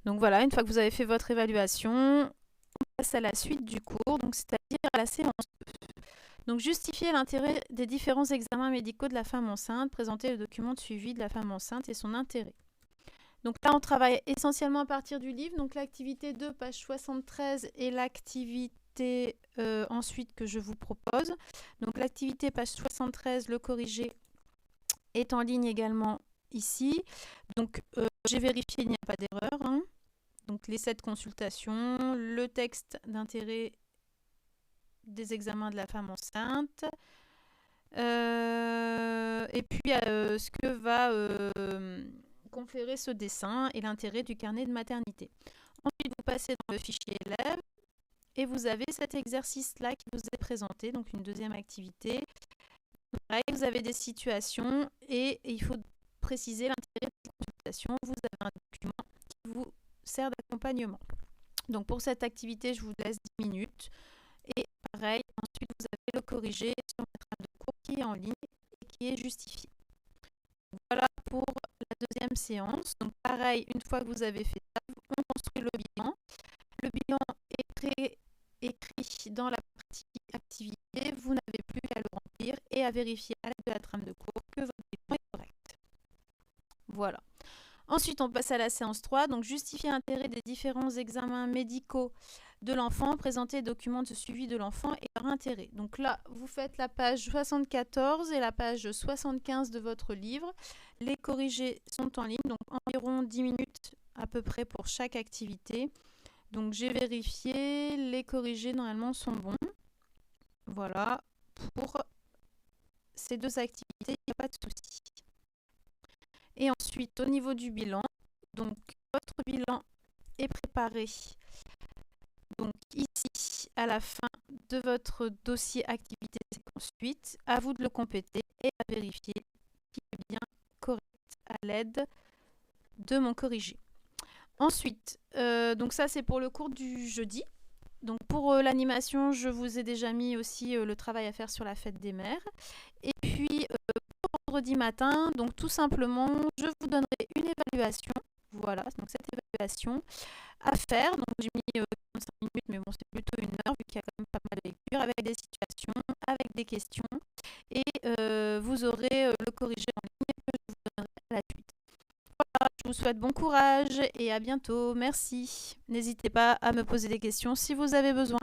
Donc voilà, une fois que vous avez fait votre évaluation, on passe à la suite du cours, donc c'est-à-dire à la séance 2. Donc justifier l'intérêt des différents examens médicaux de la femme enceinte, présenter le document de suivi de la femme enceinte et son intérêt. Donc là, on travaille essentiellement à partir du livre. Donc l'activité 2, page 73, est l'activité ensuite que je vous propose. Donc l'activité page 73, le corrigé, est en ligne également ici. Donc j'ai vérifié, il n'y a pas d'erreur. Hein. Donc les 7 consultations, le texte d'intérêt des examens de la femme enceinte, et puis ce que va conférer ce dessin et l'intérêt du carnet de maternité. Ensuite, vous passez dans le fichier élève et vous avez cet exercice-là qui vous est présenté, donc une deuxième activité. Pareil, vous avez des situations et il faut préciser l'intérêt de la consultation. Vous avez un document qui vous sert d'accompagnement. Donc pour cette activité, je vous laisse 10 minutes. Et pareil, ensuite vous avez le corrigé sur votre trame de cours qui est en ligne et qui est justifié. Voilà pour la deuxième séance. Donc pareil, une fois que vous avez fait ça, on construit le bilan. Le bilan est écrit dans la partie activité. Vous n'avez plus qu'à le remplir et à vérifier à l'aide de la trame de cours que votre bilan est correct. Voilà. Ensuite, on passe à la séance 3, donc justifier l'intérêt des différents examens médicaux de l'enfant, présenter les documents de suivi de l'enfant et leur intérêt. Donc là, vous faites la page 74 et la page 75 de votre livre. Les corrigés sont en ligne, donc environ 10 minutes à peu près pour chaque activité. Donc j'ai vérifié, les corrigés normalement sont bons. Voilà, pour ces deux activités, il n'y a pas de souci. Et ensuite, au niveau du bilan, donc votre bilan est préparé. Donc ici, à la fin de votre dossier activité séquence 8, à vous de le compléter et à vérifier qu'il est bien correct à l'aide de mon corrigé. Ensuite, donc ça c'est pour le cours du jeudi. Donc pour l'animation, je vous ai déjà mis aussi le travail à faire sur la fête des mères. Et puis vendredi matin, donc tout simplement, je vous donnerai une évaluation. Voilà, donc cette évaluation à faire. Donc j'ai mis 45 minutes, mais bon, c'est plutôt une heure, vu qu'il y a quand même pas mal de lectures, avec des situations, avec des questions. Et vous aurez le corrigé en ligne que je vous donnerai à la suite. Voilà, je vous souhaite bon courage et à bientôt. Merci. N'hésitez pas à me poser des questions si vous avez besoin.